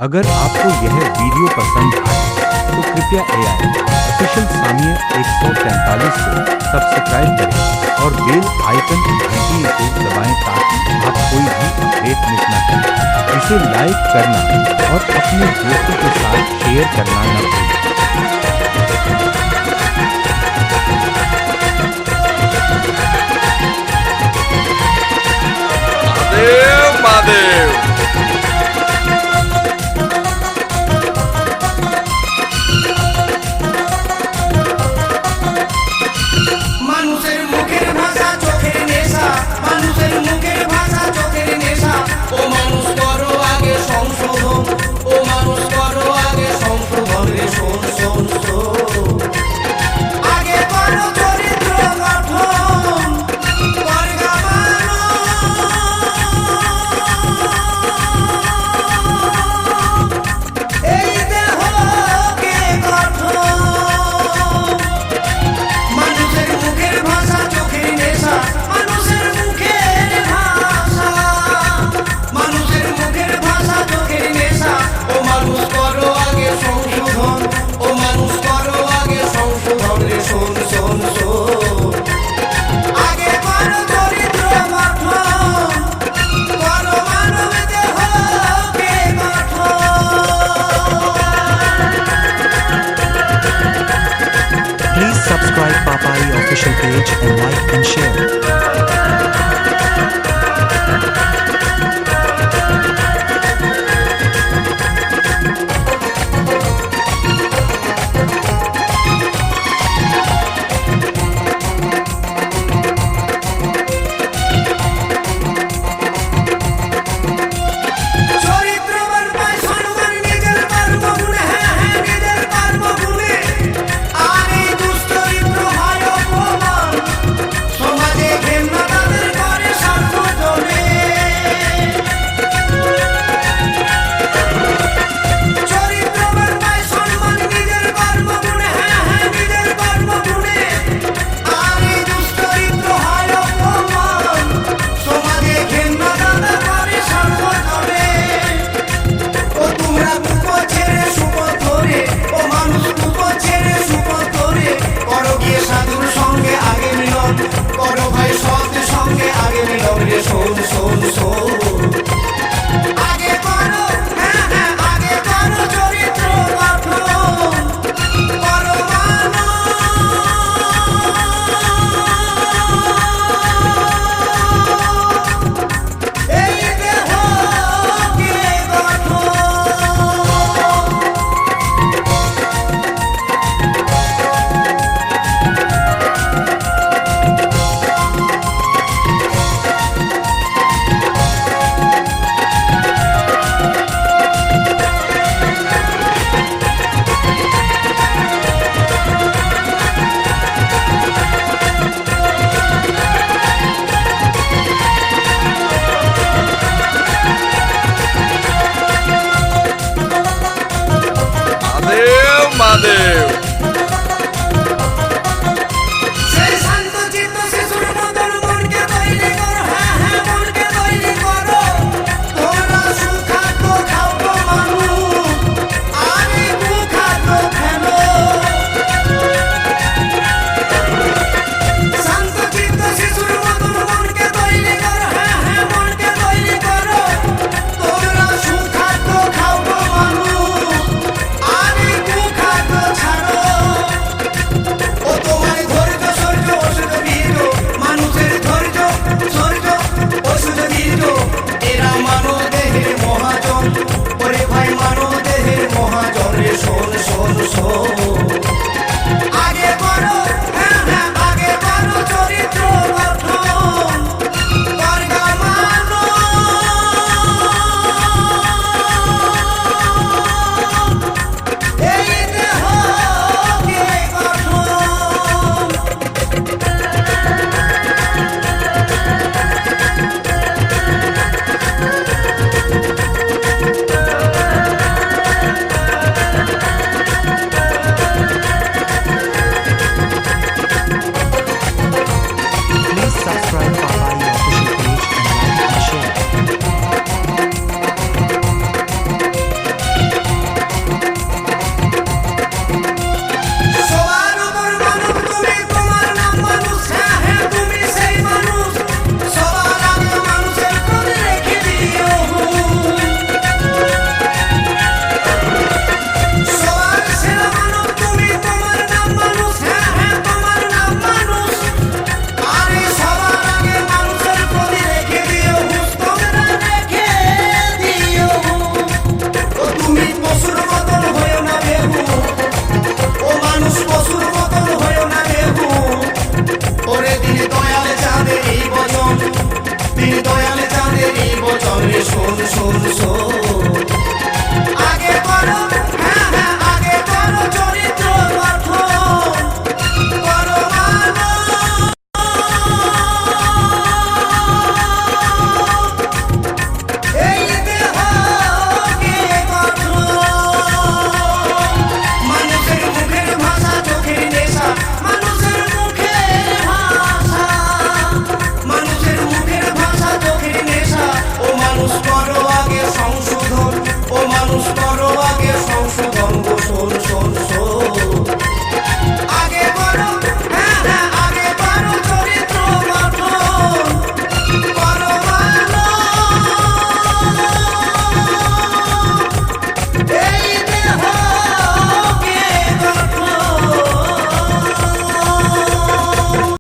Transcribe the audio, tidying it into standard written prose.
अगर आपको यह वीडियो पसंद आए तो कृपया एआई ऑफिशियल सामिया 143 को सब्सक्राइब करें और बेल आइकन घंटी को दबाएं ताकि आप कोई भी अपडेट मिस न करें। इसे लाइक करना और अपने दोस्तों के साथ शेयर करना न भूलें। महादेव महादेव। মানুষের মুখের ভাষা চোখের নেশা, মানুষের মুখের ভাষা চোখের নেশা। ও মানুষ করো আগে সংশোধন, ও মানুষ করো আগে সংশোধন রে শোন শোন শোন। আগে করো চরিত্র গঠন, কর গামানো। এই দেহকে গঠন। মানুষের মুখের ভাষা চোখের নেশা, মানুষের মুখের ভাষা, মানুষের মুখের ভাষা চোখের নেশা। ও মানুষ করো আগে সংশোধন, ও মানুষ করো আগে সংশোধন রে শোন শোন শোন। আগে করো চরিত্র গঠন, করো মানব দেহকে গঠন। Please subscribe Papai official page and like and share. চরিত্রবান পায় সম্মান নিজের কর্মগুণে, হ্যাঁ হ্যাঁ নিজের কর্মগুণে। আর এই দুশ্চরিত্র হয় অপমান, সমাজে ঘেন্না তাদের করে সর্বজনে। চরিত্রবান পায় সম্মান নিজের কর্মগুণে, হ্যাঁ হ্যাঁ নিজের কর্মগুণে। আর এই দুশ্চরিত্র হয় অপমান, সমাজে ঘেন্না তাদের করে সর্বজনে। ও তোমরা বুক ছেড়ে সুপথ ধরে, ও মানুষ বুক ছেড়ে সুপথ ধরে। করো গিয়ে সাধুর সঙ্গে আগে মিলন, করো ভাই সৎ সঙ্গে আগে মিলন রে শোন শোন শোন। আগে করো, হ্যাঁ হ্যাঁ আগে করো চরিত্র গঠন, করো মানব। এই দেহকে গঠন। महादेव महादेव।